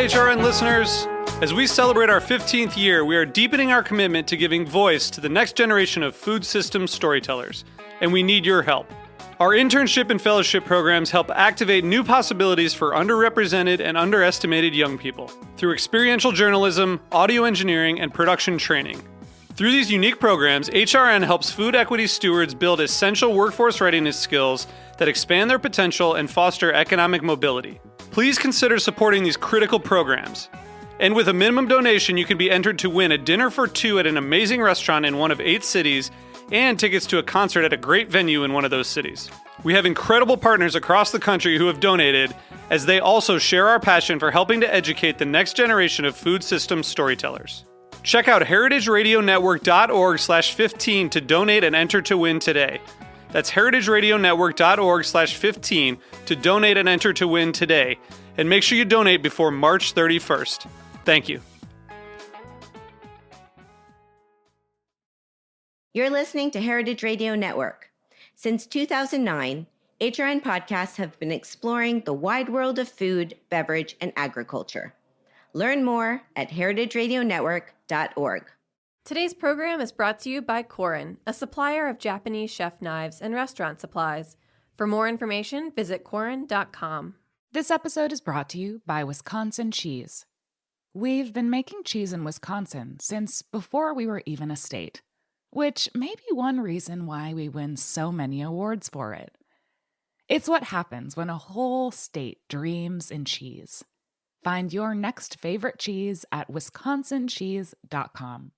HRN listeners. As we celebrate our 15th year, we are deepening our commitment to giving voice to the next generation of food systems storytellers, and we need your help. Our internship and fellowship programs help activate new possibilities for underrepresented and underestimated young people through experiential journalism, audio engineering, and production training. Through these unique programs, HRN helps food equity stewards build essential workforce readiness skills that expand their potential and foster economic mobility. Please consider supporting these critical programs. And with a minimum donation, you can be entered to win a dinner for two at an amazing restaurant in one of 8 cities and tickets to a concert at a great venue in one of those cities. We have incredible partners across the country who have donated, as they also share our passion for helping to educate the next generation of food systems storytellers. Check out heritageradionetwork.org/15 to donate and enter to win today. That's heritageradionetwork.org/15 to donate and enter to win today. And make sure you donate before March 31st. Thank you. You're listening to Heritage Radio Network. Since 2009, HRN podcasts have been exploring the wide world of food, beverage, and agriculture. Learn more at heritageradionetwork.org. Today's program is brought to you by Korin, a supplier of Japanese chef knives and restaurant supplies. For more information, visit korin.com. This episode is brought to you by Wisconsin Cheese. We've been making cheese in Wisconsin since before we were even a state, which may be one reason why we win so many awards for it. It's what happens when a whole state dreams in cheese. Find your next favorite cheese at wisconsincheese.com.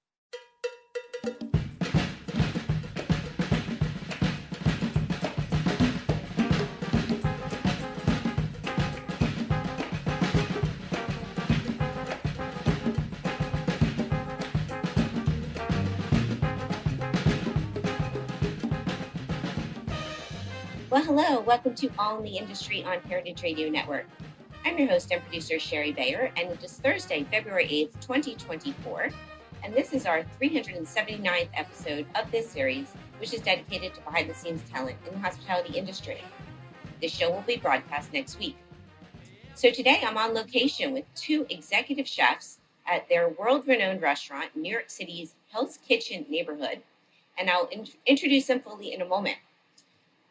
Well, hello. Welcome to All in the Industry on Heritage Radio Network. I'm your host and producer, Shari Bayer, and it is Thursday, February 8th, 2024, and this is our 379th episode of this series, which is dedicated to behind-the-scenes talent in the hospitality industry. This show will be broadcast next week. So today I'm on location with 2 executive chefs at their world-renowned restaurant in New York City's Hell's Kitchen neighborhood, and I'll introduce them fully in a moment.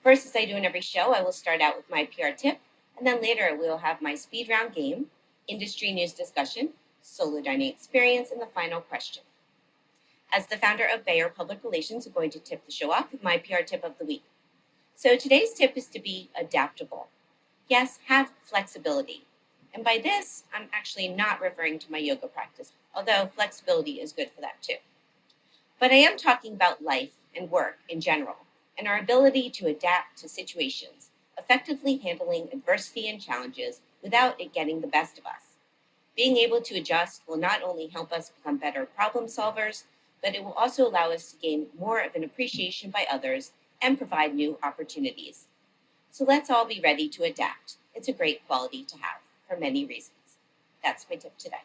First, as I do in every show, I will start out with my PR tip, and then later we'll have my speed round game, industry news discussion, solo dining experience, and the final question. As the founder of Bayer Public Relations, I'm going to tip the show off with my PR tip of the week. So today's tip is to be adaptable. Yes, have flexibility. And by this, I'm actually not referring to my yoga practice, although flexibility is good for that too. But I am talking about life and work in general, and our ability to adapt to situations, effectively handling adversity and challenges without it getting the best of us. Being able to adjust will not only help us become better problem solvers, but it will also allow us to gain more of an appreciation by others and provide new opportunities. So let's all be ready to adapt. It's a great quality to have for many reasons. That's my tip today.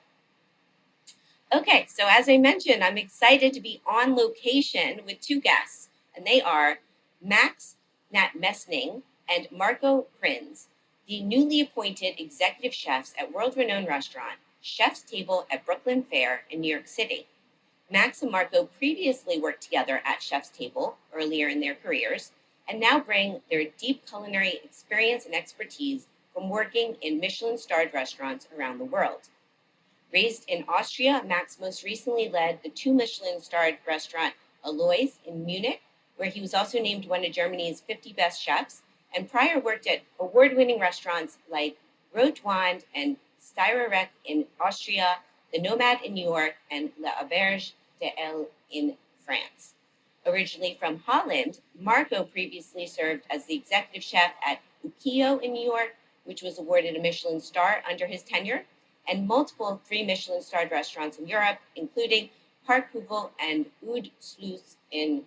Okay, so as I mentioned, I'm excited to be on location with 2 guests, and they are Max Natmessnig and Marco Prins, the newly appointed executive chefs at world-renowned restaurant Chef's Table at Brooklyn Fair in New York City. Max and Marco previously worked together at Chef's Table earlier in their careers, and now bring their deep culinary experience and expertise from working in Michelin-starred restaurants around the world. Raised in Austria, Max most recently led the 2 Michelin-starred restaurant Alois in Munich, where he was also named one of Germany's 50 best chefs, and prior worked at award-winning restaurants like Rotwand and Steyerreck in Austria, the Nomad in New York, and La Auberge d'El in France. Originally from Holland, Marco previously served as the executive chef at Ukio in New York, which was awarded a Michelin star under his tenure, and multiple 3 Michelin-starred restaurants in Europe, including Park Heuvel and Oud Sluis in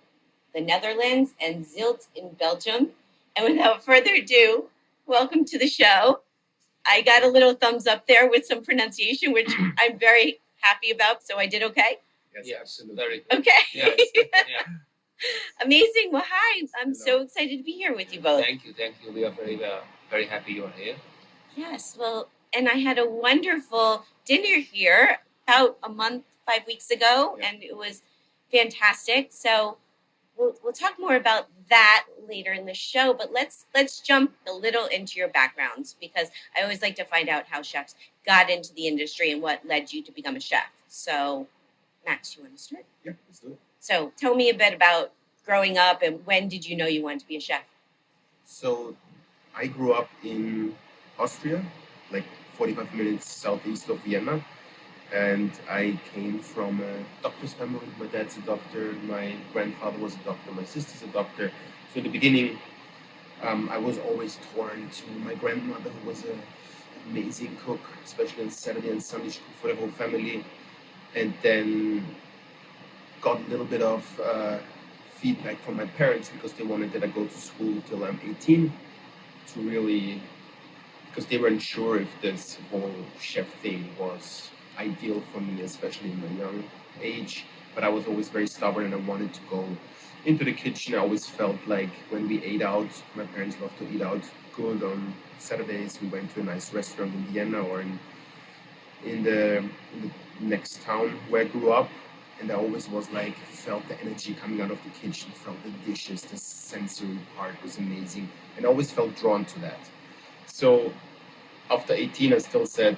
the Netherlands and Zilt in Belgium. And without further ado, welcome to the show. I got a little thumbs up there with some pronunciation, which I'm very happy about. So I did okay? Yes, absolutely. Very good. Okay. Yes. Yeah. Amazing. Well, hi. I'm so excited to be here with you both. Thank you. We are very happy you're here. Yes. Well, and I had a wonderful dinner here about a month, 5 weeks ago, and it was fantastic. So we'll talk more about that later in the show, but let's jump a little into your backgrounds, because I always like to find out how chefs got into the industry and what led you to become a chef. So, Max, you want to start? Yeah, let's do it. So tell me a bit about growing up and when did you know you wanted to be a chef? So I grew up in Austria, like 45 minutes southeast of Vienna. And I came from a doctor's family. My dad's a doctor, my grandfather was a doctor, my sister's a doctor. So in the beginning, I was always torn to my grandmother, who was an amazing cook, especially on Saturday and Sunday, she cooked for the whole family. And then got a little bit of feedback from my parents, because they wanted that I go to school till I'm 18 to really, because they weren't sure if this whole chef thing was ideal for me, especially in my young age. But I was always very stubborn and I wanted to go into the kitchen. I always felt like when we ate out, my parents loved to eat out good on Saturdays. We went to a nice restaurant in Vienna or in the next town where I grew up. And I always was like, felt the energy coming out of the kitchen, felt the dishes, the sensory part was amazing. And I always felt drawn to that. So after 18, I still said,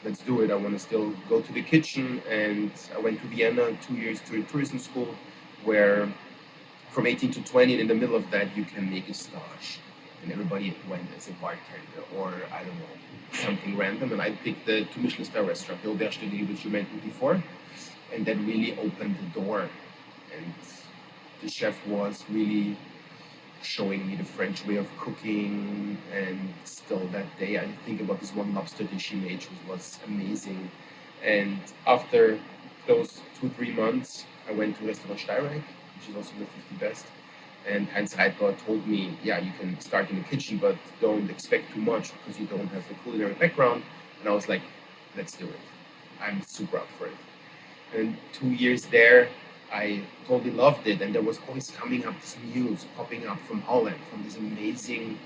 let's do it. I want to still go to the kitchen. And I went to Vienna 2 years to a tourism school, where from 18 to 20, and in the middle of that, you can make a stage. And everybody went as a bartender or, I don't know, something random. And I picked the 2 Michelin star restaurant, the Auberge de Lille, which you mentioned before. And that really opened the door. And the chef was really showing me the French way of cooking. And still that day, I think about this one lobster dish he made, which was amazing. And after those 2-3 months, I went to Restaurant Steyrek, which is also the 50 best. And Heinz Reitgau told me, yeah, you can start in the kitchen, but don't expect too much because you don't have a culinary background. And I was like, let's do it. I'm super up for it. And 2 years there, I totally loved it. And there was always coming up this news popping up from Holland, from this amazing,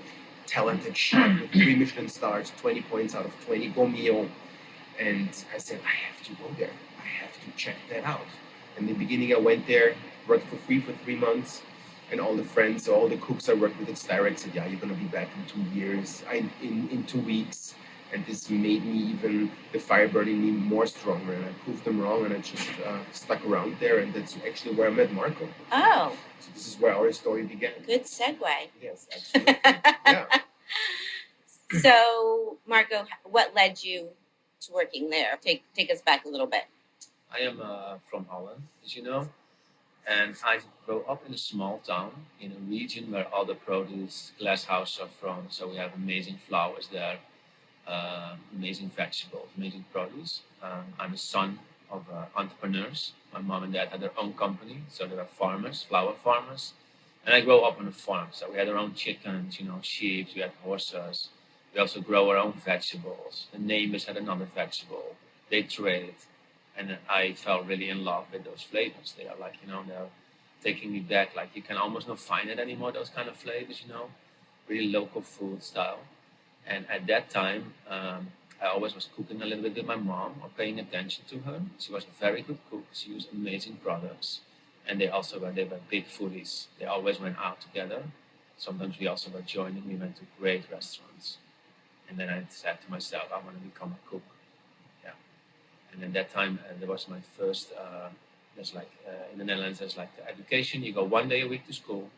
talented chef with 3 Michelin stars, 20 points out of 20, Go Mio. And I said, I have to go there. I have to check that out. In the beginning, I went there, worked for free for 3 months. And all the friends, all the cooks I worked with at Steyrek said, yeah, you're going to be back in 2 years, in 2 weeks. And this made me even, the fire burning me more stronger. And I proved them wrong, and I just stuck around there. And that's actually where I met Marco. Oh. So this is where our story began. Good segue. Yes, absolutely. Yeah. So, Marco, what led you to working there? Take us back a little bit. I am from Holland, as you know, and I grew up in a small town in a region where all the produce, glass houses are from. So we have amazing flowers there, amazing vegetables, amazing produce. I'm a son of entrepreneurs. My mom and dad had their own company, so they were farmers, flower farmers. And I grew up on a farm, so we had our own chickens, sheep, we had horses. We also grow our own vegetables. The neighbors had another vegetable. They traded. And I fell really in love with those flavors. They are like, they're taking me back. Like you can almost not find it anymore, those kind of flavors, really local food style. And at that time, I always was cooking a little bit with my mom or paying attention to her. She was a very good cook. She used amazing products. And they were big foodies. They always went out together. Sometimes we also were joining. We went to great restaurants. And then I said to myself, I want to become a cook. Yeah. And at that time, there was my first, in the Netherlands, there's like the education. You go 1 day a week to school,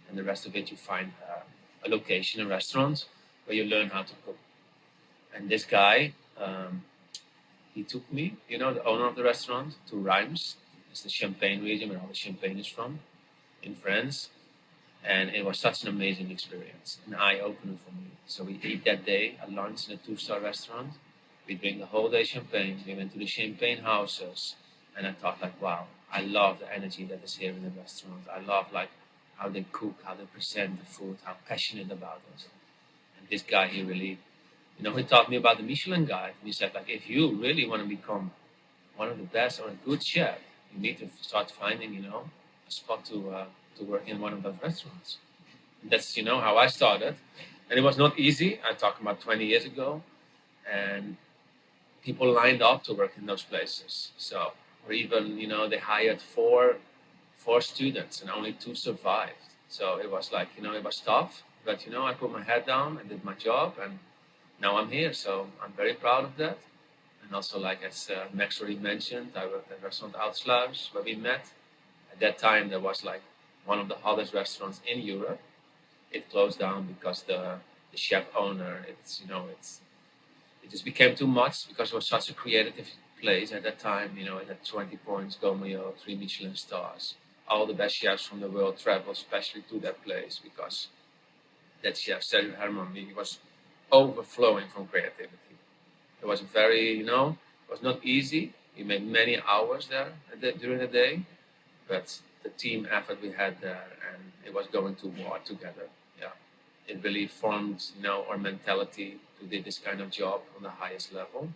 and the rest of it you find a location, a restaurant, where you learn how to cook. And this guy, he took me, the owner of the restaurant, to Reims. It's the Champagne region where all the champagne is from, in France. And it was such an amazing experience, an eye-opener for me. So we ate that day a lunch in a 2-star restaurant. We drank the whole day champagne. We went to the champagne houses. And I thought wow, I love the energy that is here in the restaurant. I love how they cook, how they present the food, how passionate about it. And this guy, he really, he taught me about the Michelin guide. And he said if you really want to become one of the best or a good chef, you need to start finding, a spot to work in one of those restaurants. And that's, how I started. And it was not easy. I'm talking about 20 years ago. and people lined up to work in those places. So, or even, you know, they hired four students and only 2 survived. So it was like, you know, it was tough, but, you know, I put my head down and did my job, and now I'm here. So I'm very proud of that. And also, like as Max already mentioned, I worked at Restaurant Oudsluis where we met. At that time, there was like one of the hottest restaurants in Europe. It closed down because the chef owner, it just became too much because it was such a creative place at that time. You know, it had 20 points, Gold Mayo, 3 Michelin stars. All the best chefs from the world traveled especially to that place because that chef, Sergio Herman, he was overflowing from creativity. It was very, you know, it was not easy. We made many hours there during the day, but the team effort we had there, and it was going to war together. Yeah, it really formed, you know, our mentality to do this kind of job on the highest level.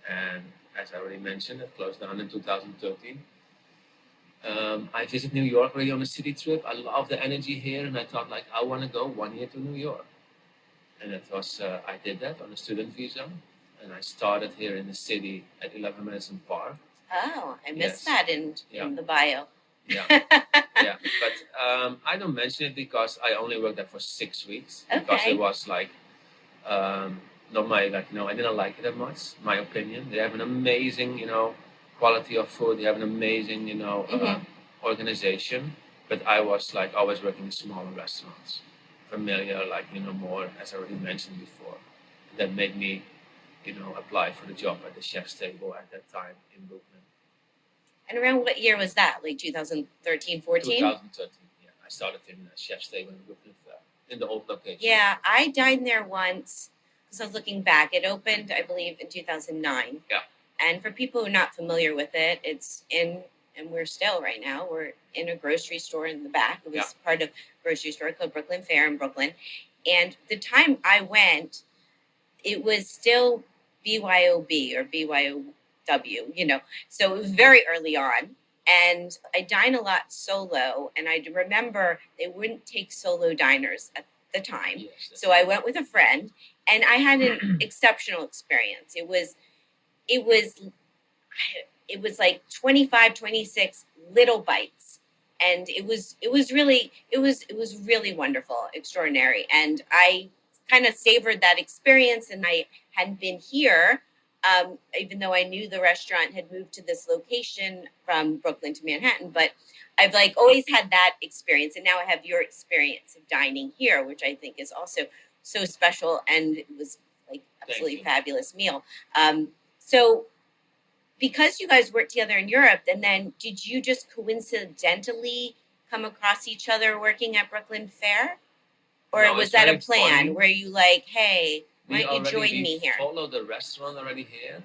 And as I already mentioned, it closed down in 2013. I visited New York really on a city trip. I love the energy here, and I thought like I want to go 1 year to New York. And it was I did that on a student visa, and I started here in the city at 11 Madison Park. Oh, I missed Yes. that in the bio. Yeah, yeah. But I don't mention it because I only worked there for 6 weeks because Okay. it was like not my like, you know, I didn't like it that much. My opinion. They have an amazing, you know, quality of food. They have an amazing, you know, organization. But I was like always working in smaller restaurants, familiar, like, you know, more as I already mentioned before. That made me, you know, apply for the job at the chef's table at that time in Brooklyn. And around what year was that? Like 2013, 14? 2013. Yeah, I started in the chef's table in Brooklyn Fair, in the old location. Yeah, I dined there once because I was looking back. It opened, I believe, in 2009. Yeah. And for people who are not familiar with it, it's in, and we're still right now, we're in a grocery store in the back. It was part of a grocery store called Brooklyn Fair in Brooklyn. And the time I went, it was still BYOB or BYOW, you know. So it was very early on. And I dine a lot solo. And I remember they wouldn't take solo diners at the time. Yes, So I went with a friend, and I had an exceptional experience. It was like 25, 26 little bites. And it was really wonderful, extraordinary. And I kind of savored that experience, and I hadn't been here, even though I knew the restaurant had moved to this location from Brooklyn to Manhattan. But I've like always had that experience, and now I have your experience of dining here, which I think is also so special, and it was like absolutely fabulous meal. So because you guys worked together in Europe, and then did you just coincidentally come across each other working at Brooklyn Fair? Or No, was it's that a very plan funny. where you like, hey, why don't you join me We here? followed the restaurant already here.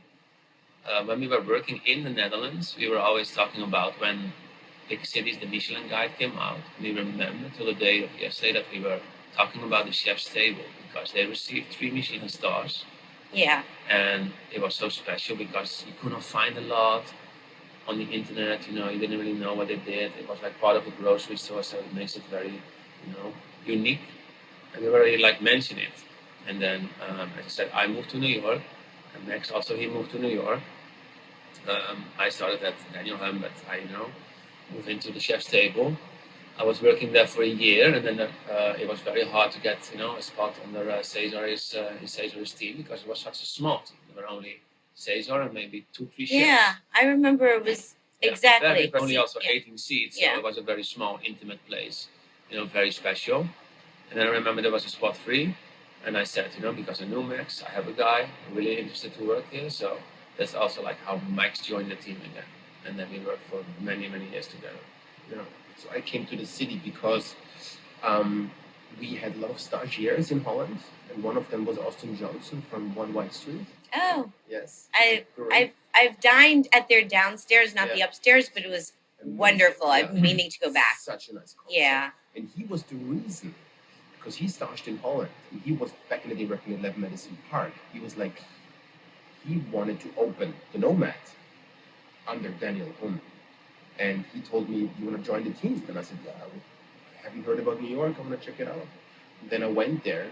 When we were working in the Netherlands, we were always talking about when big cities, the Michelin Guide came out. We remember till the day of yesterday that we were talking about the chef's table because they received 3 Michelin stars. Yeah. And it was so special because you could not find a lot on the internet. You know, you didn't really know what they did. It was like part of a grocery store, so it makes it very, you know, unique. And we already like mention it. And then, as I said, I moved to New York, and Max also he moved to New York. I started at Daniel Ham, but I, you know, moved into the chef's table. I was working there for a year, and then it was very hard to get, you know, a spot under Cesar's team because it was such a small team. There were only Cesar and maybe 2-3 chefs. Yeah, I remember it was exactly. There were only also 18 seats, so Yeah. it was a very small, intimate place, you know, very special. And then I remember there was a spot free, and I said, you know, because I knew Max, I have a guy really interested to work here, so that's also like how Max joined the team again, and then we worked for many, many years together. Yeah. So I came to the city because we had a lot of stagiaires in Holland, and one of them was Austin Johnson from One White Street. Oh, Yes. I've dined at their downstairs, not the upstairs, but it was wonderful. Yeah. I'm meaning to go back. Such a nice concept. Yeah. And he was the reason, because he started in Holland, and he was back in the day working at 11 Madison Park. He was like, he wanted to open the Nomad under Daniel Hum. And he told me, you want to join the team? And I said, yeah, I haven't heard about New York. I want to check it out. And then I went there,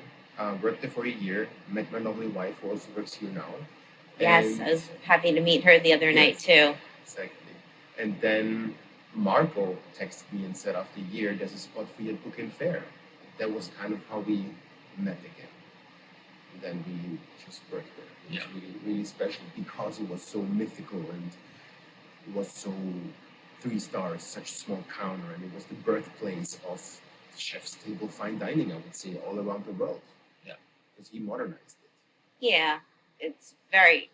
Worked there for a year. Met my lovely wife, who also works here now. Yes, And I was happy to meet her the other night too. exactly. And then Marco texted me and said, after a year, there's a spot for you at Brooklyn Fair. That was kind of how we met again. And then we just worked there. It was really, really special because it was so mythical and it was so 3 stars, such a small counter, and it was the birthplace of chef's table fine dining, I would say, all around the world. Yeah. Because he modernized it. Yeah, it's very,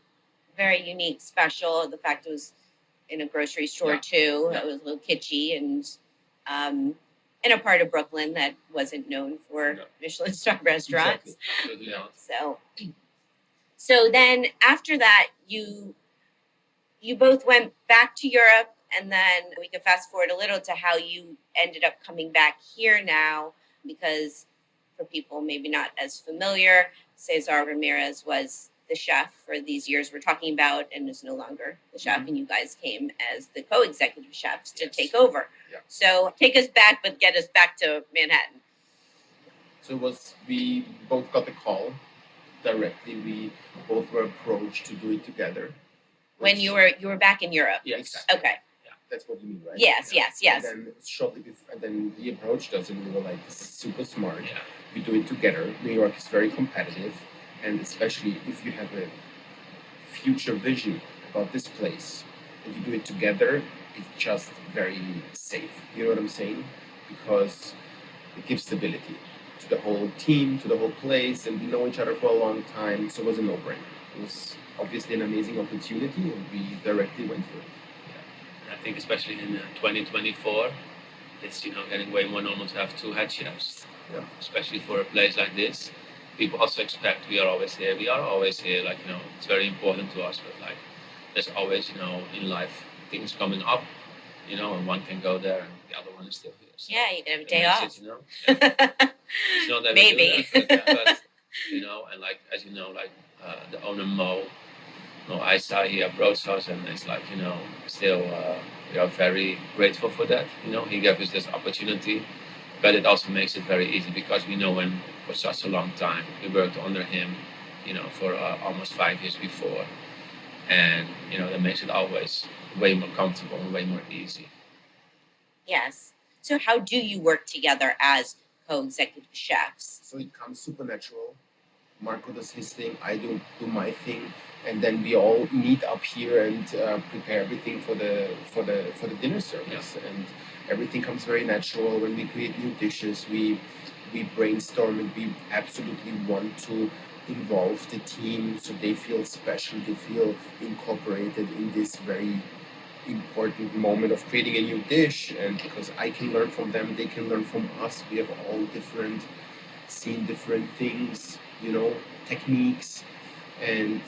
very unique, special. The fact it was in a grocery store too. Yeah. It was a little kitschy and in a part of Brooklyn that wasn't known for Michelin star restaurants. Absolutely not. So then after that, you both went back to Europe, and then we can fast forward a little to how you ended up coming back here now, because for people maybe not as familiar, Cesar Ramirez was the chef for these years we're talking about and is no longer the chef, and you guys came as the co-executive chefs to take over. Yeah. So take us back, but get us back to Manhattan. So we both got the call directly. We both were approached to do it together. When you were back in Europe. Yeah, exactly. Okay. That's what you mean, right? Yes. And then shortly before, and then he approached us, and we were like, "This is super smart. Yeah. We do it together." New York is very competitive, and especially if you have a future vision about this place, and you do it together, it's just very safe. You know what I'm saying? Because it gives stability to the whole team, to the whole place, and we know each other for a long time, so it was a no-brainer. It was obviously an amazing opportunity, and we directly went for it. I think especially in 2024, it's getting way more normal to have 2 head chefs. Yeah. Especially for a place like this, people also expect we are always here. We are always here. Like it's very important to us. But like, there's always in life things coming up. And one can go there and the other one is still here. So Yeah, you can have a day off. It's not that Maybe. We do that, but and like as the owner Mo Aisa, he approached us, and it's like still we are very grateful for that. He gave us this opportunity, but it also makes it very easy because we know him for such a long time. We worked under him, for almost 5 years before, and that makes it always way more comfortable and way more easy. Yes. So how do you work together as co-executive chefs? So it comes supernatural. Marco does his thing, I do my thing, and then we all meet up here and prepare everything for the dinner service. Yeah. And everything comes very natural. When we create new dishes, we brainstorm, and we absolutely want to involve the team so they feel special, they feel incorporated in this very important moment of creating a new dish. And because I can learn from them, they can learn from us. We have all seen different things, techniques, and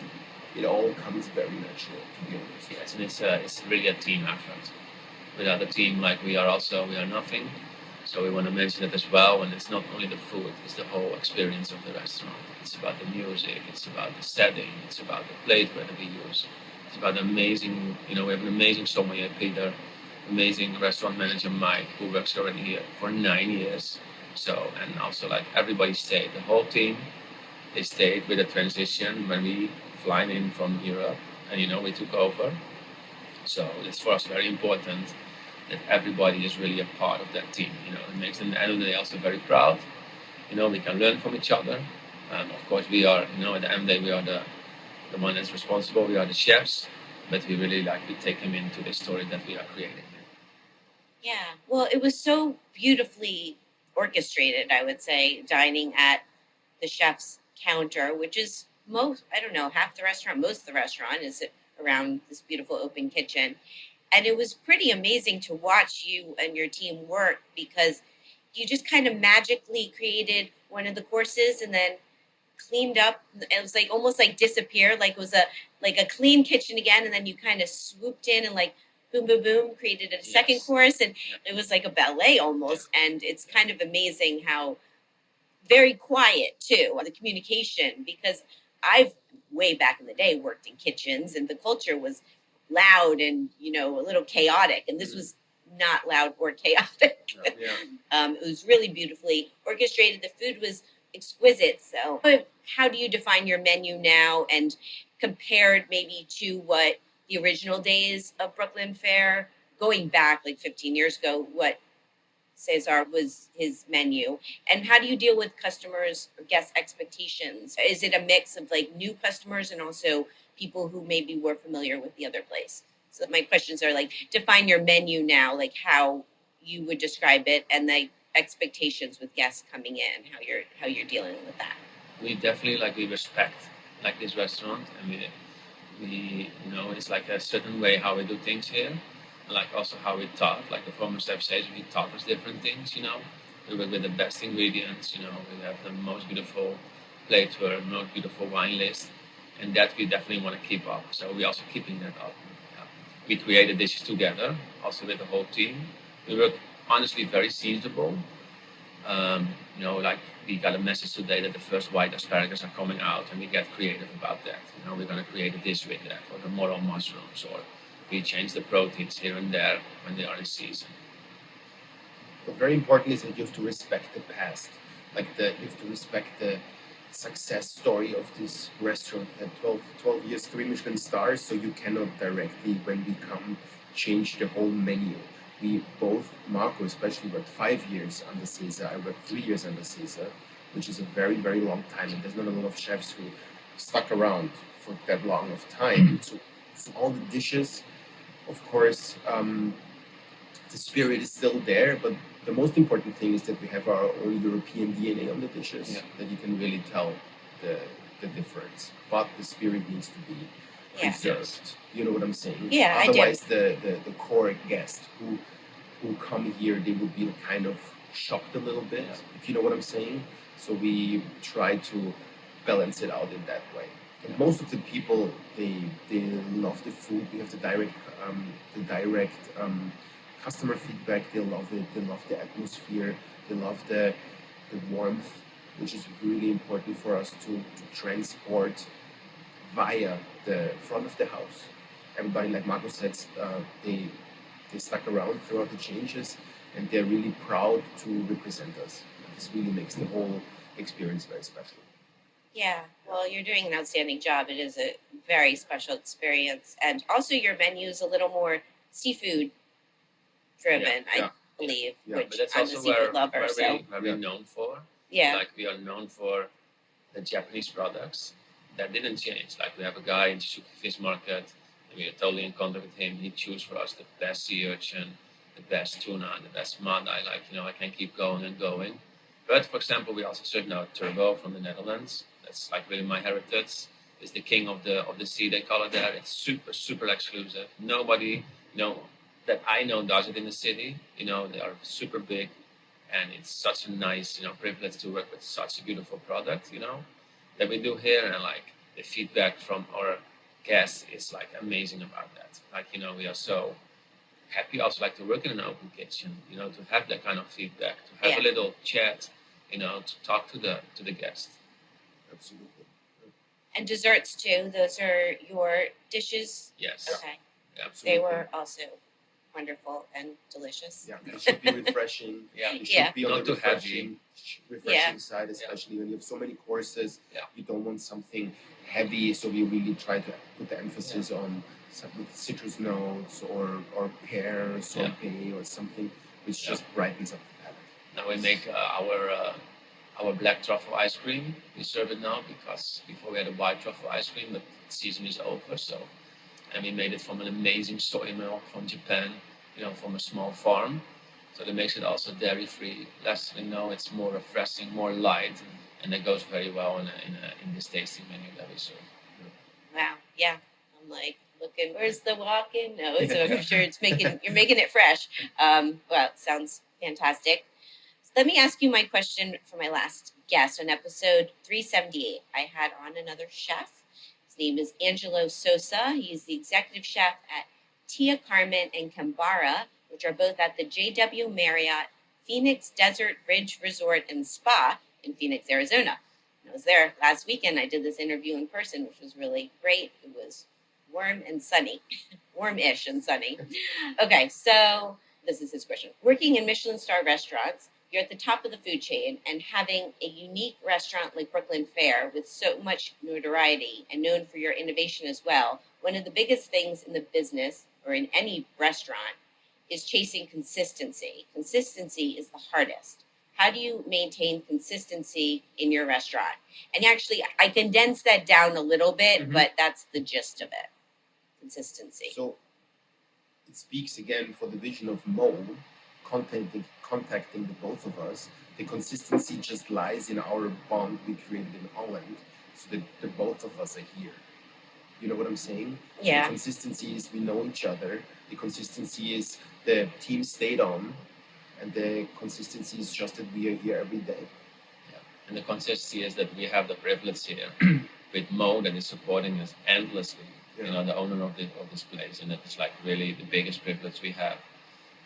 it all comes very natural, to be honest. Yes, and it's really a team effort. Without a team, we are nothing. So we want to mention it as well. And it's not only the food; it's the whole experience of the restaurant. It's about the music. It's about the setting. It's about the plateware that we use. It's about the amazing. We have an amazing sommelier, Peter, amazing restaurant manager, Mike, who works already here for 9 years. So, and also everybody stayed, the whole team, they stayed with the transition when we fly in from Europe, and we took over. So it's for us very important that everybody is really a part of that team. It makes them at the end of the day also very proud. We can learn from each other. Of course, we are, at the end of the day, we are the one that's responsible. We are the chefs, but we really we take them into the story that we are creating. Yeah. Well, it was so beautifully orchestrated, I would say, dining at the chef's counter, which is half the restaurant, most of the restaurant is around this beautiful open kitchen. And it was pretty amazing to watch you and your team work, because you just kind of magically created one of the courses and then cleaned up. It was almost disappeared, it was a clean kitchen again, and then you kind of swooped in and boom, boom, boom, created a second course, and it was like a ballet almost. And it's kind of amazing how very quiet too, the communication, because I've way back in the day worked in kitchens, and the culture was loud and a little chaotic, and this was not loud or chaotic. Yeah. It was really beautifully orchestrated. The food was exquisite. So how do you define your menu now, and compared maybe to what the original days of Brooklyn Fare, going back like 15 years ago, what Cesar was his menu, and how do you deal with customers or guest expectations? Is it a mix of like new customers and also people who maybe were familiar with the other place? So my questions are like, define your menu now, like how you would describe it, and the expectations with guests coming in, how you're dealing with that. We definitely we respect this restaurant, and we it's like a certain way how we do things here, and like also how we talk. Like the former chef says, we talk us different things. We work with the best ingredients. We have the most beautiful plate tour, most beautiful wine list, and that we definitely want to keep up. So we're also keeping that up. Yeah. We create the dishes together, also with the whole team. We work honestly very seasonable. Like we got a message today that the first white asparagus are coming out, and we get creative about that. We're going to create a dish with that, or the morel mushrooms, or we change the proteins here and there when they are in season. But very important is that you have to respect the past. You have to respect the success story of this restaurant. Had 12 years, 3 Michelin stars, so you cannot directly, when we come, change the whole menu. We both, Marco especially, worked 5 years under Cesar. I worked 3 years under Cesar, which is a very, very long time. And there's not a lot of chefs who stuck around for that long of time. So all the dishes, of course, the spirit is still there. But the most important thing is that we have our own European DNA on the dishes, that you can really tell the difference. But the spirit needs to be preserved. You know what I'm saying? Yeah, otherwise the core guest who come here, they would be kind of shocked a little bit, if you know what I'm saying. So we try to balance it out in that way. And most of the people, they love the food. We have the direct customer feedback. They love it. They love the atmosphere. They love the warmth, which is really important for us to transport via the front of the house. Everybody, like Marco said, they stuck around throughout the changes, and they're really proud to represent us. This really makes the whole experience very special. Yeah, well, you're doing an outstanding job. It is a very special experience, and also your menu is a little more seafood driven, I believe, which but that's I'm also a seafood lover. Where we're known for. Yeah, like we are known for the Japanese products. That didn't change. Like we have a guy in Shizuoka Fish Market, and we are totally in contact with him. He chooses for us the best sea urchin, the best tuna, the best madai. I can keep going and going. But for example, we also serve now turbo from the Netherlands. That's like really my heritage. It's the king of the sea, they call it there. It's super, super exclusive. Nobody, that I know does it in the city. They are super big, and it's such a nice, privilege to work with such a beautiful product, that we do here. And the feedback from our guests is amazing about that. We are so happy also to work in an open kitchen, to have that kind of feedback, to have a little chat, to talk to the guests. Absolutely. and desserts too. Those are your dishes. Yes. Okay. Absolutely. They were also wonderful and delicious. Yeah, they should be refreshing. They should be on Not the too heavy. refreshing side, especially when you have so many courses. Yeah. You don't want something heavy, so we really try to put the emphasis on some with citrus notes or pear, sorbet, or something which just brightens up the palate. Now we make our black truffle ice cream. We serve it now because before we had a white truffle ice cream, but the season is over. And we made it from an amazing soy milk from Japan, from a small farm. So that makes it also dairy-free. Less, it's more refreshing, more light, and that goes very well in this tasting menu that we serve. Wow. Yeah. I'm looking, where's the walk-in? No, so I'm sure you're making it fresh. Well, it sounds fantastic. So let me ask you my question for my last guest on episode 378. I had on another chef. His name is Angelo Sosa. He's the executive chef at Tia Carmen and Cambara, which are both at the JW Marriott Phoenix Desert Ridge Resort and Spa in Phoenix, Arizona. I was there last weekend. I did this interview in person, which was really great. It was warm and sunny, warm-ish and sunny. Okay, so this is his question. Working in Michelin star restaurants, you're at the top of the food chain, and having a unique restaurant like Brooklyn Fare with so much notoriety and known for your innovation as well, one of the biggest things in the business or in any restaurant is chasing consistency. Consistency is the hardest. How do you maintain consistency in your restaurant? And actually, I condensed that down a little bit, but that's the gist of it. Consistency. So it speaks again for the vision of Mo, contacting the both of us. The consistency just lies in our bond we created in Holland, so that the both of us are here. You know what I'm saying? Yeah. So the consistency is we know each other. The consistency is the team stayed on, and the consistency is just that we are here every day. Yeah. And the consistency is that we have the privilege here with Mo that is supporting us endlessly. Yeah. You know, the owner of this place, and that is like really the biggest privilege we have.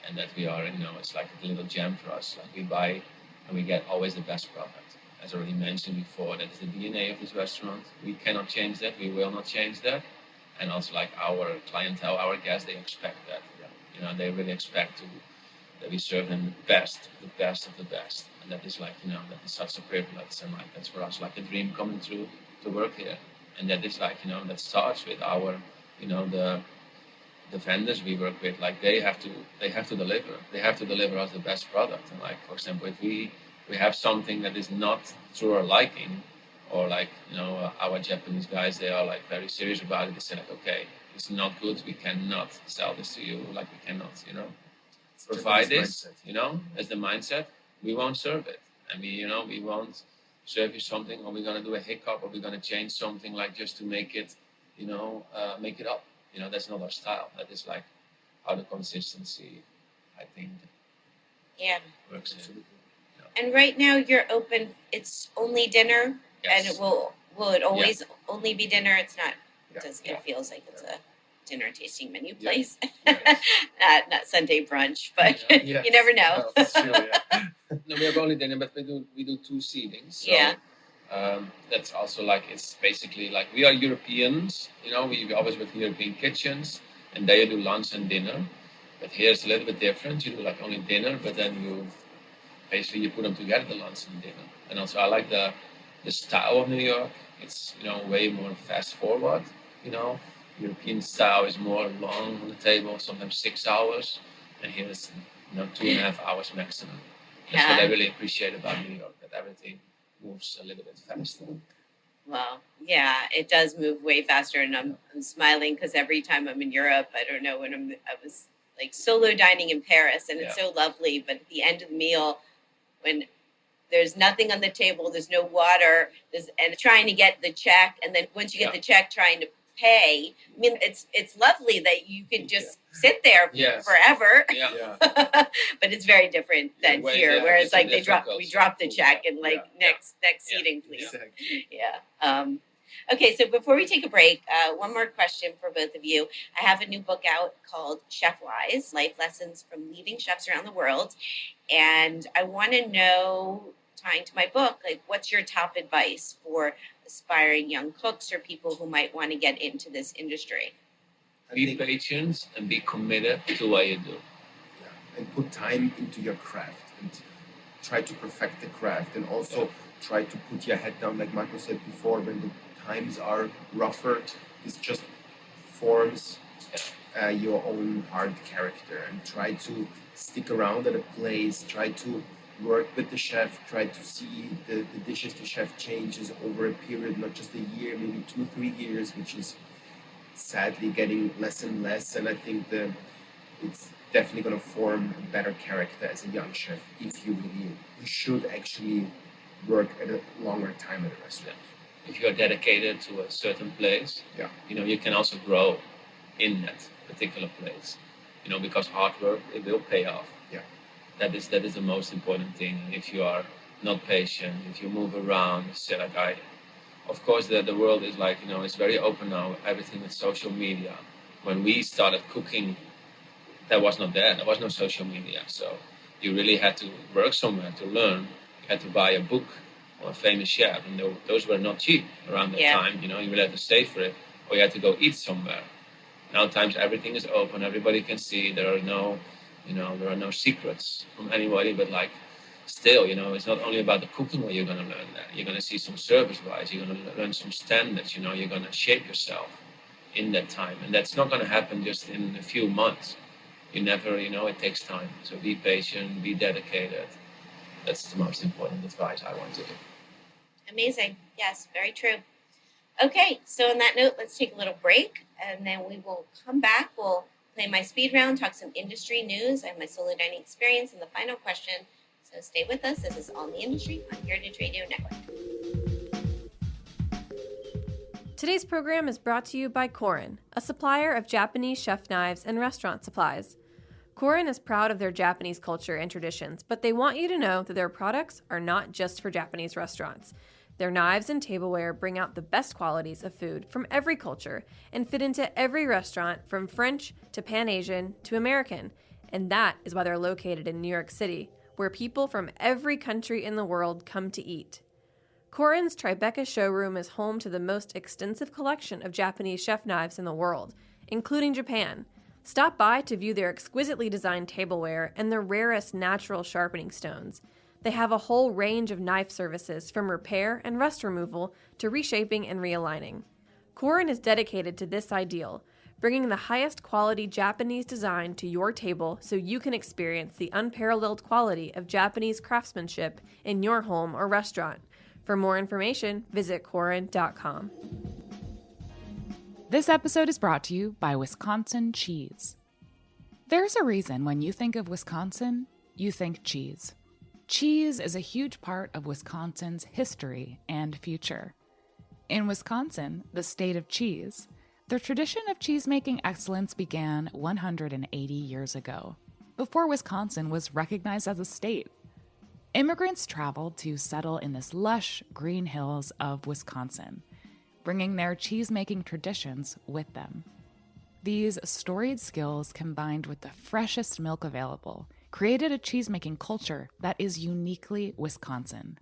And that we are, you know, it's like a little gem for us. Like we buy and we get always the best product. As already mentioned before, that is the DNA of this restaurant. We cannot change that. We will not change that. And also, like our clientele, our guests, they expect that. Yeah. You know, they really expect that we serve them the best of the best. And that is like, you know, that is such a privilege. And like that's for us like a dream coming true to work here. And that is like, you know, that starts with our, you know, the vendors we work with, like they have to deliver. They have to deliver us the best product. And like, for example, if we have something that is not to our liking, or like, you know, our Japanese guys, they are like very serious about it. They say like, okay, it's not good. We cannot sell this to you. Like we cannot, you know, provide this, you know, as the mindset. We won't serve it. And we won't serve you something, or we're going to do a hiccup, or we're going to change something like just to make it, you know, make it up. You know, that's not our style. That is like how the consistency, I think, works. Absolutely. And right now you're open. It's only dinner, Yes. and it will it always only be dinner? It's not. Yeah. It feels like it's a dinner tasting menu Yeah. place, Yeah. not Sunday brunch, but Yeah. you never know. No, that's true, yeah. No, we have only dinner, but we do two seatings. So, Yeah. that's also like, it's basically like we are Europeans, you know, we always with European kitchens, and there you do lunch and dinner. But here it's a little bit different. You do like only dinner, but then you put them together, the lunch and dinner. And also I like the style of New York. It's, you know, way more fast forward, you know. European style is more long on the table, sometimes 6 hours. And here it's, you know, 2.5 hours maximum. That's what I really appreciate about New York, that everything moves a little bit faster. Well, yeah, it does move way faster, and I'm smiling because every time I'm in Europe, I don't know, I was like solo dining in Paris, and it's so lovely. But at the end of the meal, when there's nothing on the table, there's no water, and trying to get the check, and then once you get the check, trying to pay. I mean, it's lovely that you can just sit there forever. Yeah. But it's very different than here, where it's like we drop the check and like next seating, please. Exactly. Yeah. Okay, so before we take a break, one more question for both of you. I have a new book out called Chef Wise, Life Lessons from Leading Chefs Around the World. And I want to know, tying to my book, like, what's your top advice for aspiring young cooks or people who might want to get into this industry? Be patient and be committed to what you do. Yeah. And put time into your craft and try to perfect the craft, and also try to put your head down, like Marco said before, when the times are rougher. This just forms your own hard character, and try to stick around at a place, try to work with the chef, try to see the dishes the chef changes over a period, not just a year, maybe 2-3 years, which is sadly getting less and less. And I think it's definitely going to form a better character as a young chef if you should actually work at a longer time at a restaurant. If you are dedicated to a certain place, you know, you can also grow in that particular place, you know, because hard work, it will pay off. Yeah. That is the most important thing. And if you are not patient, if you move around, say like of course the world is like, you know, it's very open now, everything with social media. When we started cooking, that was not there. There was no social media. So you really had to work somewhere to learn. You had to buy a book or a famous chef, and those were not cheap around that time. You know, you really had to stay for it, or you had to go eat somewhere. Now times everything is open, everybody can see. There are no secrets from anybody. But like, still, it's not only about the cooking where you're going to learn that. You're going to see some service-wise. You're going to learn some standards. You're going to shape yourself in that time. And that's not going to happen just in a few months. It takes time. So be patient, be dedicated. That's the most important advice I want to give. Amazing. Yes, very true. Okay, so on that note, let's take a little break, and then we will come back. We'll play my speed round, talk some industry news. I have my solo dining experience, and the final question. So stay with us. This is All in the Industry on Heritage Radio Network. Today's program is brought to you by Korin, a supplier of Japanese chef knives and restaurant supplies. Korin is proud of their Japanese culture and traditions, but they want you to know that their products are not just for Japanese restaurants. Their knives and tableware bring out the best qualities of food from every culture and fit into every restaurant from French to Pan-Asian to American. And that is why they're located in New York City, where people from every country in the world come to eat. Korin's Tribeca showroom is home to the most extensive collection of Japanese chef knives in the world, including Japan. Stop by to view their exquisitely designed tableware and the rarest natural sharpening stones. They have a whole range of knife services from repair and rust removal to reshaping and realigning. Korin is dedicated to this ideal, bringing the highest quality Japanese design to your table so you can experience the unparalleled quality of Japanese craftsmanship in your home or restaurant. For more information, visit Korin.com. This episode is brought to you by Wisconsin Cheese. There's a reason when you think of Wisconsin, you think cheese. Cheese is a huge part of Wisconsin's history and future. In Wisconsin, the state of cheese, the tradition of cheese-making excellence began 180 years ago, before Wisconsin was recognized as a state. Immigrants traveled to settle in this lush green hills of Wisconsin, bringing their cheese-making traditions with them. These storied skills, combined with the freshest milk available, created a cheese-making culture that is uniquely Wisconsin.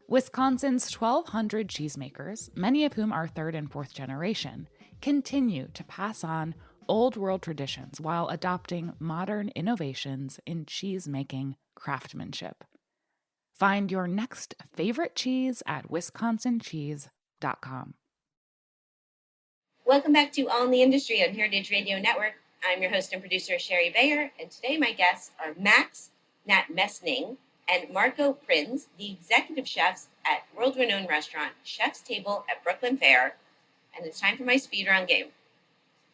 Wisconsin's 1,200 cheesemakers, many of whom are third and fourth generation, continue to pass on old world traditions while adopting modern innovations in cheese-making craftsmanship. Find your next favorite cheese at wisconsincheese.com. Welcome back to All in the Industry on Heritage Radio Network. I'm your host and producer, Shari Bayer, and today my guests are Max Natmessnig and Marco Prins, the executive chefs at world-renowned restaurant Chef's Table at Brooklyn Fair, and it's time for my speed round game.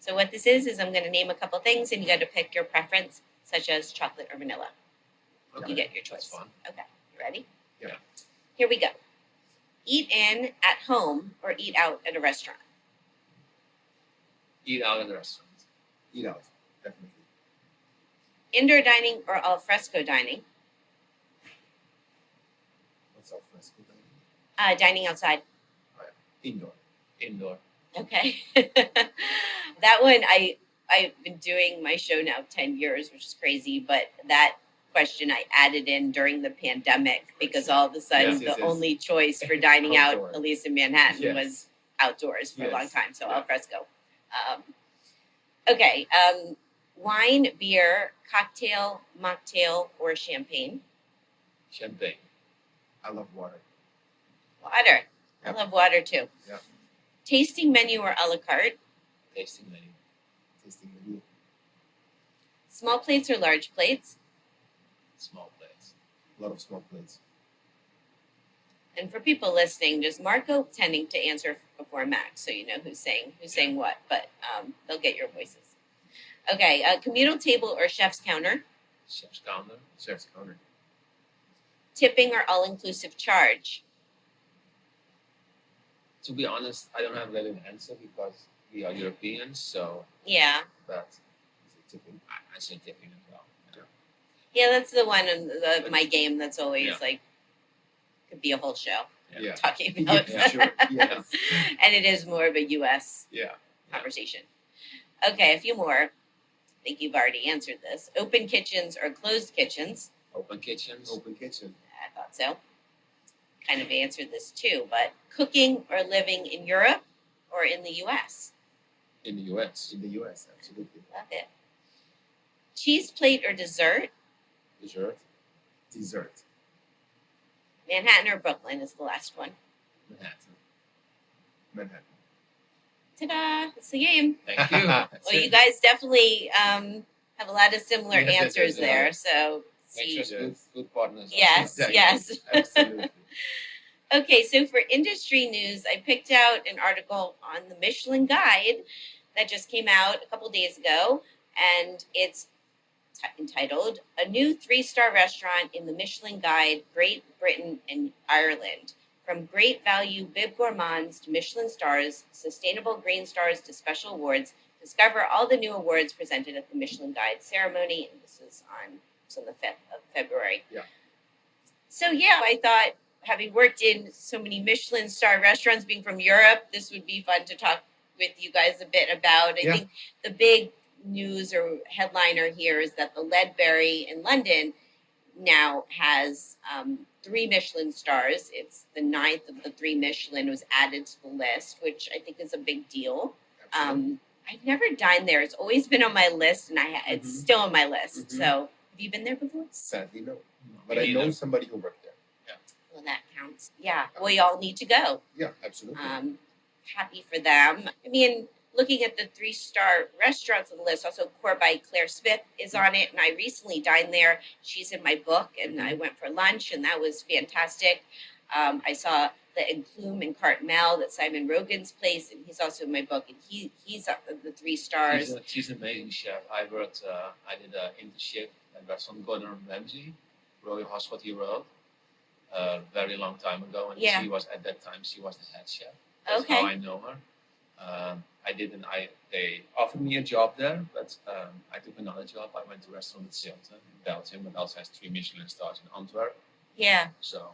So what this is I'm going to name a couple things, and you got to pick your preference, such as chocolate or vanilla. Okay. You get your choice. That's fun. Okay, you ready? Yeah. Here we go. Eat in at home or eat out at a restaurant? Eat out at the restaurant. Eat out, definitely. Indoor dining or al fresco dining? What's al fresco dining? Dining outside. Indoor. Indoor. Okay. That one, I've been doing my show now 10 years, which is crazy, but that question I added in during the pandemic because all of a sudden Yes. the only choice for dining out, Outdoor. at least in Manhattan, Yes. was outdoors for a long Yes. time, so Yeah. al fresco. Okay, wine, beer, cocktail, mocktail, or champagne? Champagne. I love water. Water. I Yep. love water too. Yeah. Tasting menu or a la carte? Tasting menu. Tasting menu. Small plates or large plates? Small plates. A lot of small plates. And for people listening, just Marco tending to answer before Max, so you know who's saying what, but they'll get your voices. Okay, communal table or chef's counter? Chef's counter. Chef's counter. Tipping or all-inclusive charge? To be honest, I don't have really an answer because we are Europeans, so Yeah. but Is it tipping? I say tipping as well. Yeah, that's the one in my game that's always Yeah. like, could be a whole show Yeah. talking about Yeah, sure. Yes. And it is more of a U.S. Yeah. conversation. Okay, a few more. I think you've already answered this. Open kitchens or closed kitchens? Open kitchens. Open kitchen. I thought so. Kind of answered this too, but cooking or living in Europe or in the U.S.? In the U.S. In the U.S., absolutely. Love it. Cheese plate or dessert? Dessert. Dessert. Manhattan or Brooklyn is the last one. Manhattan. Ta-da! It's the game. Thank you. Well, you guys definitely have a lot of similar Yes, answers yes, there. yes. So, Makes us Yes. good partners. yes, Exactly. yes. Absolutely. Okay, so for industry news, I picked out an article on the Michelin Guide that just came out a couple days ago, and it's entitled A New 3-Star Restaurant in the Michelin Guide, Great Britain and Ireland. From great value bib gourmands to Michelin stars, sustainable green stars to special awards, discover all the new awards presented at the Michelin Guide ceremony. And this is on the 5th of February. Yeah. So, yeah, I thought, having worked in so many Michelin star restaurants, being from Europe, this would be fun to talk with you guys a bit about. I think the big news or headliner here is that the Ledbury in London now has 3 Michelin stars. It's the 9th of the 3 Michelin was added to the list, which I think is a big deal. I've never dined there. It's always been on my list, and it's still on my list. So, have you been there before? Sadly, no. But I know somebody who worked there. Well, that counts. Yeah, we all need to go. Yeah, absolutely. Happy for them. I mean, looking at the 3-star restaurants on the list, also Core by Claire Smith is on it, and I recently dined there. She's in my book, and I went for lunch, and that was fantastic. I saw the Enclume in Cartmel, that's Simon Rogan's place, and he's also in my book, and he's up at the 3 stars. She's an amazing chef. I did an internship at restaurant Gordon Ramsay, Royal Hospitality Road, a very long time ago, and she was at that time the head chef. That's Okay. how I know her. They offered me a job there, but I took another job. I went to restaurant at Silton in Belgium, but also has 3 Michelin stars in Antwerp. Yeah. So,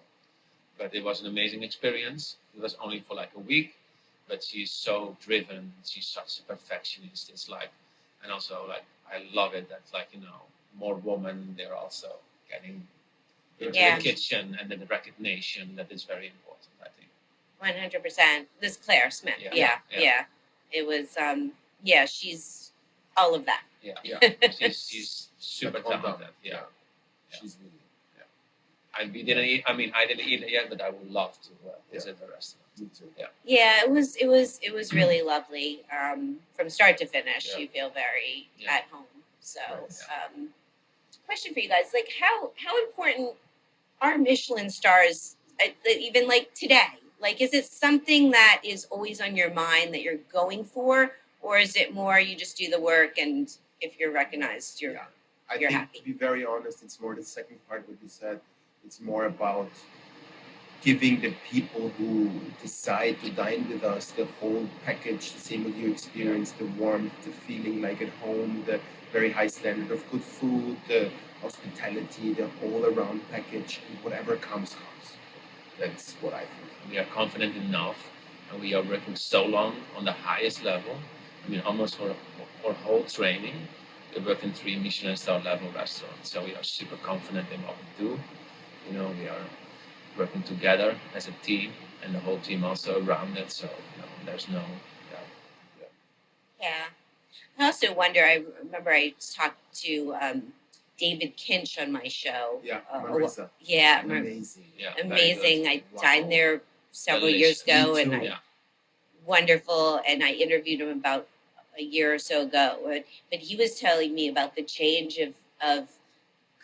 but it was an amazing experience. It was only for like a week, but she's so driven. She's such a perfectionist. It's like, and also like I love it that more women, they're also getting into Yeah. the kitchen, and then the recognition that is very important, I think. 100%. This Claire Smith. Yeah. Yeah. It was, she's all of that. Yeah. She's super Like, all done. talented. Yeah. She's really. I didn't eat it yet, but I would love to visit the restaurant. Me too. Yeah. Yeah, it was really lovely. From start to finish, Yeah. you feel very Yeah. at home. So, Nice. question for you guys: like, how important are Michelin stars? Even like today, like, is it something that is always on your mind that you're going for, or is it more you just do the work and if you're recognized, you're I You're think, happy. to be very honest, it's more the second part what you said. It's more about giving the people who decide to dine with us the whole package, the same with you experience, the warmth, the feeling like at home, the very high standard of good food, the hospitality, the whole around package, and whatever comes. That's what I think. We are confident enough, and we are working so long on the highest level. I mean, almost our whole training, we work in 3 Michelin star level restaurants. So we are super confident in what we do. We are working together as a team, and the whole team also around it. So there's no doubt. Yeah. I also wonder, I remember I talked to David Kinch on my show. Yeah, Uh, Marissa. yeah, Amazing. Yeah, very amazing. I Wow. dined there several years Delicious. ago, Me and too. Yeah. wonderful. And I interviewed him about a year or so ago. But he was telling me about the change of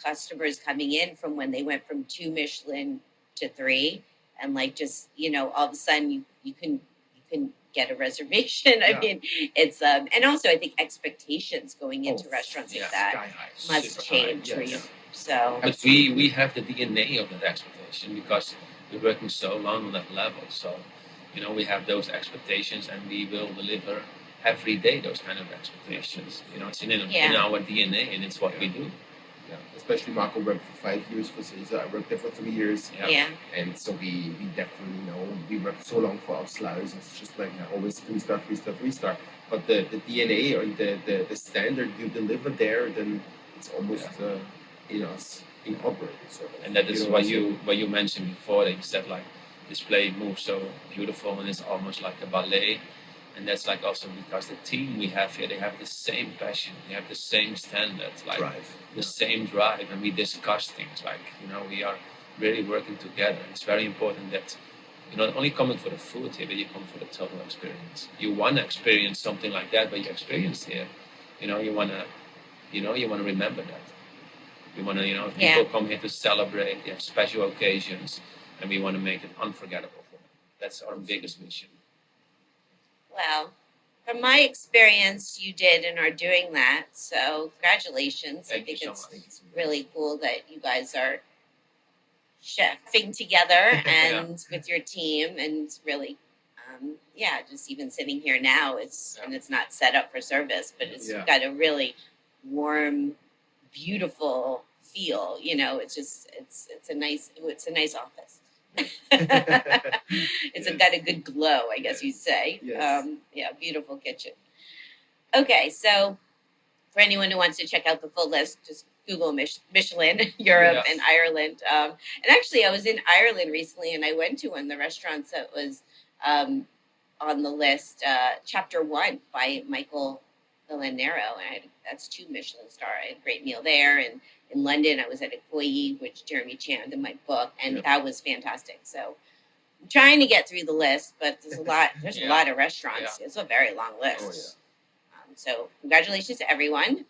customers coming in from when they went from 2 Michelin to 3, and like just all of a sudden you can get a reservation. I Yeah. mean, it's and also I think expectations going into Oh, restaurants yeah. like that Sky high. must Super high, change yes. for you. So But we have the DNA of that expectation because we're working so long on that level. So, we have those expectations, and we will deliver every day those kind of expectations. It's in our DNA, and it's what we do. Yeah, especially Marco worked for 5 years for Caesar. I worked there for 3 years. yeah. And so we definitely know we worked so long for outliers. It's just like always 3-star, 3-star, 3-star. But the DNA or the standard you deliver there, then it's almost it's incorporated. Sort of. And that is know, what you mentioned before. That you said like display moves so beautiful, and it's almost like a ballet. And that's like also because the team we have here, they have the same passion, they have the same standards, like drive. the same drive, and we discuss things like we are really working together. It's very important that you're not only coming for the food here, but you come for the total experience. You want to experience something like that, but you experience here. You want to remember that. We want to, people come here to celebrate, they have special occasions, and we want to make it unforgettable for them. That's our biggest mission. Well, from my experience, you did and are doing that. So congratulations. I think it's really cool that you guys are chefing together and with your team, and really, just even sitting here now, and it's not set up for service, but it's got a really warm, beautiful feel. It's a nice office. It's got a good glow, I guess you'd say. Yes. Beautiful kitchen. Okay, so for anyone who wants to check out the full list, just Google Michelin, Europe and Ireland. And actually, I was in Ireland recently, and I went to one of the restaurants that was on the list, Chapter 1 by Michael Villanero. And that's 2 Michelin star. I had a great meal there. And in London, I was at Ikoyi, which Jeremy Chand in my book, and that was fantastic. So I'm trying to get through the list, but there's a lot. There's a lot of restaurants. It's a very long list. So congratulations to everyone.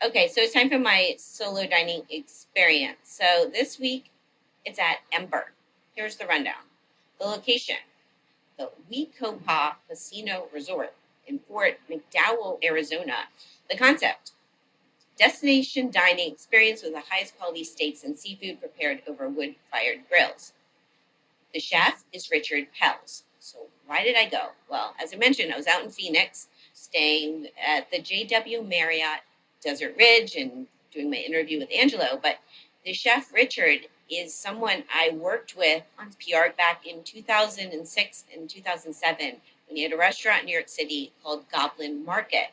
Okay, so it's time for my solo dining experience. So this week, it's at Ember. Here's the rundown. The location, the Wecopa Casino Resort in Fort McDowell, Arizona. The concept, destination dining experience with the highest quality steaks and seafood prepared over wood-fired grills. The chef is Richard Pelz. So why did I go? Well, as I mentioned, I was out in Phoenix, staying at the JW Marriott Desert Ridge and doing my interview with Angelo. But the chef Richard is someone I worked with on PR back in 2006 and 2007 when he had a restaurant in New York City called Goblin Market,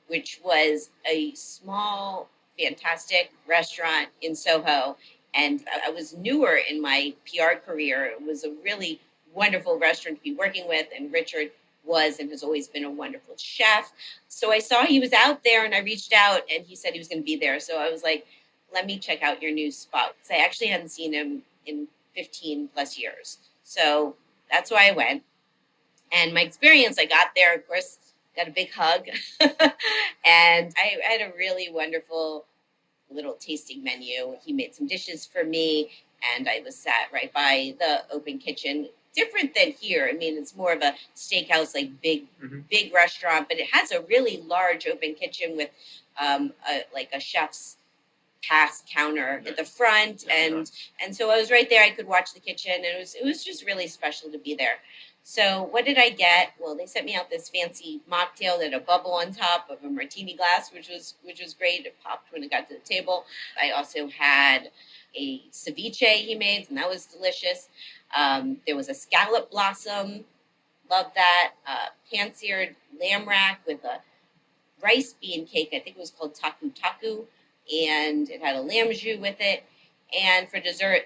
which was a small, fantastic restaurant in Soho. And I was newer in my PR career. It was a really wonderful restaurant to be working with, and Richard was and has always been a wonderful chef. So I saw he was out there, and I reached out, and he said he was going to be there. So I was like, let me check out your new spot. So I actually hadn't seen him in 15 plus years. So that's why I went. And my experience, I got there, of course, got a big hug. And I had a really wonderful little tasting menu. He made some dishes for me, and I was sat right by the open kitchen. Different than here. I mean, it's more of a steakhouse, like big restaurant, but it has a really large open kitchen with a chef's pass counter at the front, and so I was right there. I could watch the kitchen, and it was just really special to be there. So what did I get? Well, they sent me out this fancy mocktail that had a bubble on top of a martini glass, which was great. It popped when it got to the table. I also had a ceviche he made, and that was delicious. There was a scallop blossom, love that. Pan-seared lamb rack with a rice bean cake. I think it was called taku taku, and it had a lamb jus with it. And for dessert,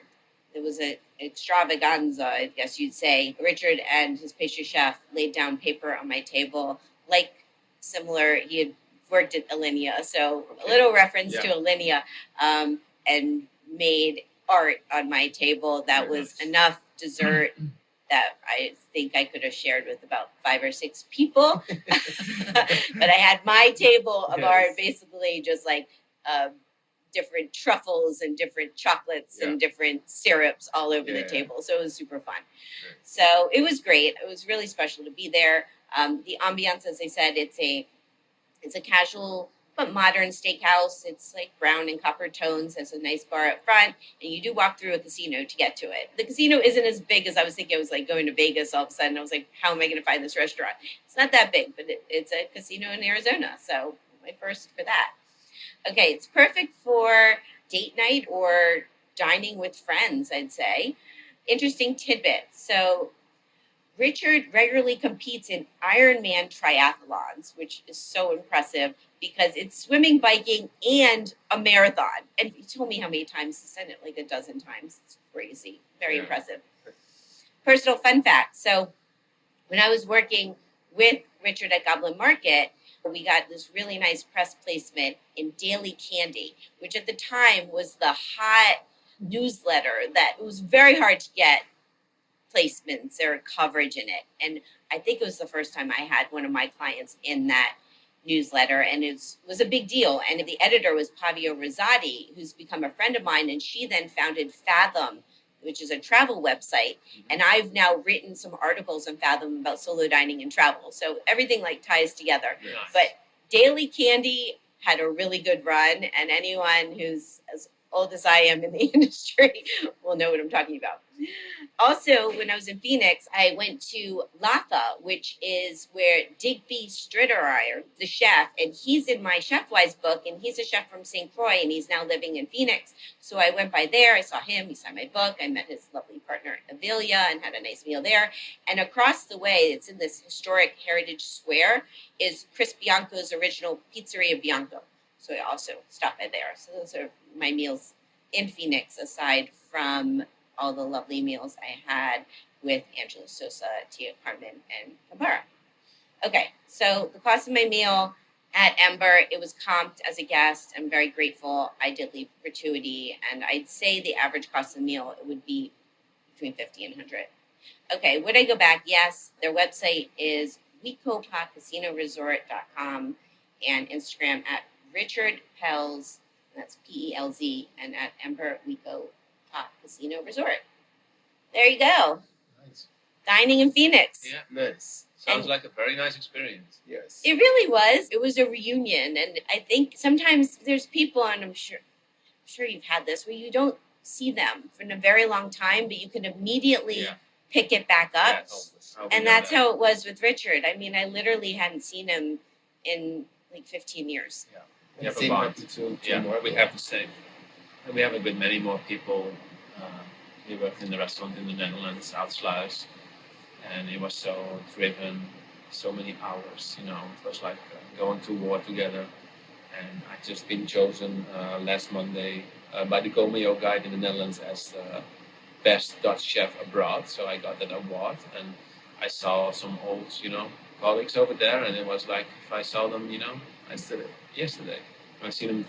there was an extravaganza, I guess you'd say. Richard and his pastry chef laid down paper on my table, like similar. He had worked at Alinea, so a little reference to Alinea, and made art on my table that was enough dessert that I think I could have shared with about 5 or 6 people. But I had my table of art, basically just like different truffles and different chocolates and different syrups all over the table. So it was super fun. So it was great. It was really special to be there. The ambiance, as I said, it's a casual but modern steakhouse. It's like brown and copper tones. There's a nice bar up front, and you do walk through a casino to get to it. The casino isn't as big as I was thinking. I was like going to Vegas all of a sudden. I was like, how am I going to find this restaurant? It's not that big, but it's a casino in Arizona. So my first for that. Okay, it's perfect for date night or dining with friends, I'd say. Interesting tidbit. So Richard regularly competes in Ironman triathlons, which is so impressive because it's swimming, biking, and a marathon. And he told me how many times. He said it like a dozen times. It's crazy. Very impressive. Personal fun fact. So when I was working with Richard at Goblin Market, we got this really nice press placement in Daily Candy, which at the time was the hot newsletter that it was very hard to get placements or coverage in it. And I think it was the first time I had one of my clients in that newsletter, and it was a big deal. And the editor was Pavio Rosati, who's become a friend of mine, and she then founded Fathom, which is a travel website. And I've now written some articles on Fathom about solo dining and travel. So everything like ties together. Nice. But Daily Candy had a really good run, and anyone who's as old as I am in the industry will know what I'm talking about. Also, when I was in Phoenix, I went to Latha, which is where Digby Stritterire, the chef, and he's in my Chef Wise book, and he's a chef from St. Croix, and he's now living in Phoenix. So I went by there, I saw him, he signed my book, I met his lovely partner, Avilia, and had a nice meal there. And across the way, it's in this historic heritage square, is Chris Bianco's original Pizzeria Bianco. So I also stopped by there. So those are my meals in Phoenix, aside from all the lovely meals I had with Angela Sosa, Tia Carmen, and Campara. Okay, so the cost of my meal at Ember, it was comped as a guest. I'm very grateful. I did leave gratuity, and I'd say the average cost of the meal, it would be between $50 and $100. Okay, would I go back? Yes. Their website is wecopacasinoresort.com and Instagram at Richard Pelz, that's Pelz, and at Ember Wico Casino Resort. There you go. Nice. Dining in Phoenix. Yeah. Nice. Sounds And- like a very nice experience. Yes. It really was. It was a reunion, and I think sometimes there's people, and I'm sure you've had this, where you don't see them for a very long time, but you can immediately Yeah. pick it back up. Yes. And that's how it was with Richard. I mean, I literally hadn't seen him in like 15 years. We have a Same bond. happened to Yeah, Marco. we have the same. And we have it with many more people. He worked in the restaurant in the Netherlands, Oudsluis, and he was so driven, so many hours, you know. It was like going to war together. And I just been chosen last Monday by the Gomeo Guide in the Netherlands as the best Dutch chef abroad. So I got that award, and I saw some old, you know, colleagues over there, and it was like if I saw them, you know, yesterday. I've seen them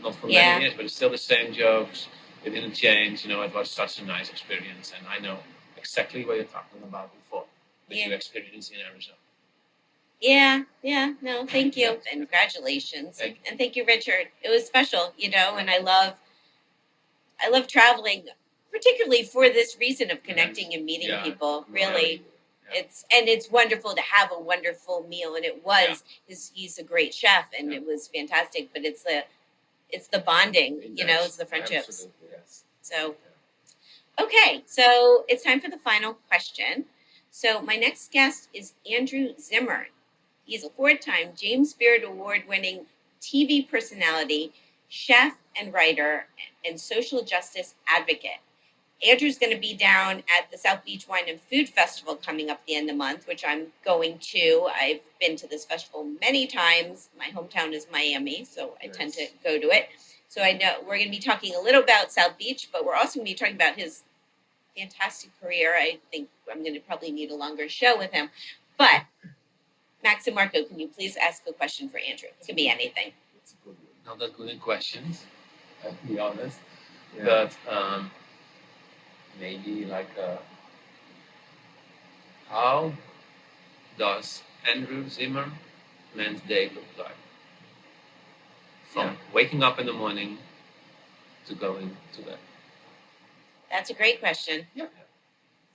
not for Yeah. many years, but it's still the same jokes. It didn't change, you know. It was such a nice experience, and I know exactly what you're talking about before that you experienced in Arizona. Yeah. No, thank you. Yeah. And congratulations. Thank And thank you, Richard. It was special, you know, and I love traveling, particularly for this reason of connecting and meeting Yeah. people. Really. Yeah. It's wonderful to have a wonderful meal, and it was. He's a great chef, and Yeah. it was fantastic. But it's the bonding, you know, it's the friendships. Absolutely, yes. So, okay, so it's time for the final question. So my next guest is Andrew Zimmern. He's a 4-time James Beard Award-winning TV personality, chef and writer, and social justice advocate. Andrew's going to be down at the South Beach Wine and Food Festival coming up at the end of the month, which I'm going to. I've been to this festival many times. My hometown is Miami, so I tend to go to it. So I know we're going to be talking a little about South Beach, but we're also going to be talking about his fantastic career. I think I'm going to probably need a longer show with him. But Max and Marco, can you please ask a question for Andrew? It could be anything. It's a good one. Not that good in questions, to be honest. Yeah. But maybe like, how does Andrew Zimmerman's day look like? From waking up in the morning to going to bed. That's a great question. Yeah.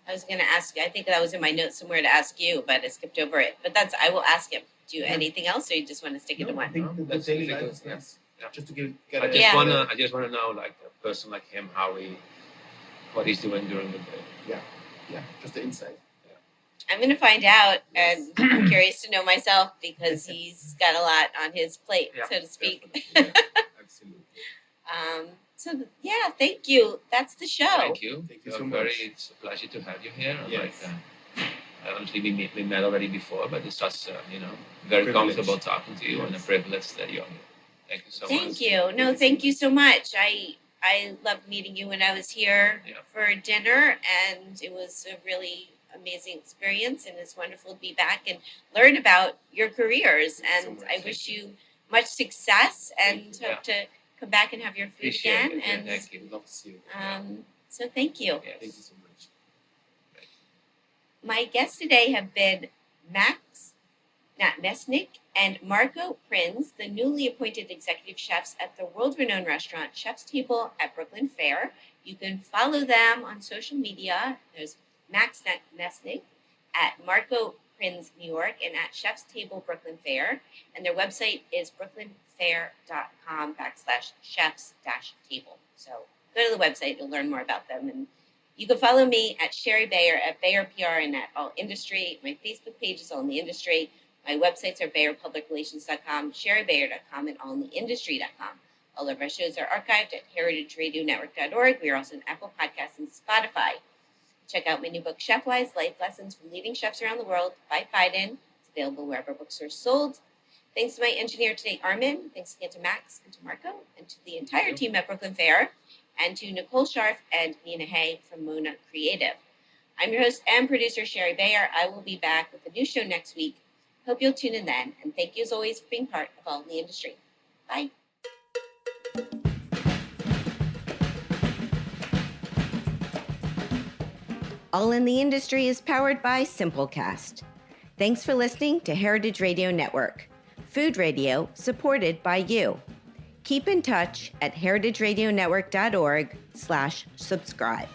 I was going to ask, I think that was in my notes somewhere to ask you, but I skipped over it. But I will ask him. Do you anything else, or you just want to stick it to No, I one? think the That's daily really life good, is yeah. nice. Yeah. Just to get I just Yeah. wanna know, like a person like him, what he's doing during the day. yeah, just the insight. I'm going to find out, and I'm curious to know myself because he's got a lot on his plate, Yeah, so to speak. Definitely, yeah, absolutely. Thank you. That's the show. Thank you. Thank you You're so much. It's a pleasure to have you here. Yes. Honestly, we met already before, but it's such very Privilege. comfortable talking to you and a Yes. privilege that you're here. Thank you so much. Thank you. No, thank you so much. I loved meeting you when I was here Yeah. for dinner, and it was a really amazing experience, and it's wonderful to be back and learn about your careers. Thank you so And much. I wish you much success, and Yeah. hope to come back and have your food Appreciate again. it. Yeah, And thank you. Love to see you. so thank you. Yeah, thank you so much. My guests today have been Natmessnig and Marco Prins, the newly appointed executive chefs at the world-renowned restaurant Chef's Table at Brooklyn Fair. You can follow them on social media. There's Max Natmessnig at Marco Prins New York and at Chef's Table Brooklyn Fair. And their website is brooklynfair.com/chefs-table. So go to the website, you'll learn more about them. And you can follow me at Shari Bayer at Bayer PR and at All Industry. My Facebook page is All in the Industry. My websites are BayerPublicRelations.com, ShariBayer.com, and AllInTheIndustry.com. All of our shows are archived at HeritageRadioNetwork.org. We are also on Apple Podcasts and Spotify. Check out my new book, Chefwise, Life Lessons from Leading Chefs Around the World by Fiden. It's available wherever books are sold. Thanks to my engineer today, Armin. Thanks again to Max and to Marco and to the entire team at Brooklyn Fair and to Nicole Scharf and Nina Hay from Mona Creative. I'm your host and producer, Shari Bayer. I will be back with a new show next week. Hope you'll tune in then. And thank you as always for being part of All in the Industry. Bye. All in the Industry is powered by Simplecast. Thanks for listening to Heritage Radio Network, food radio supported by you. Keep in touch at heritageradionetwork.org/subscribe.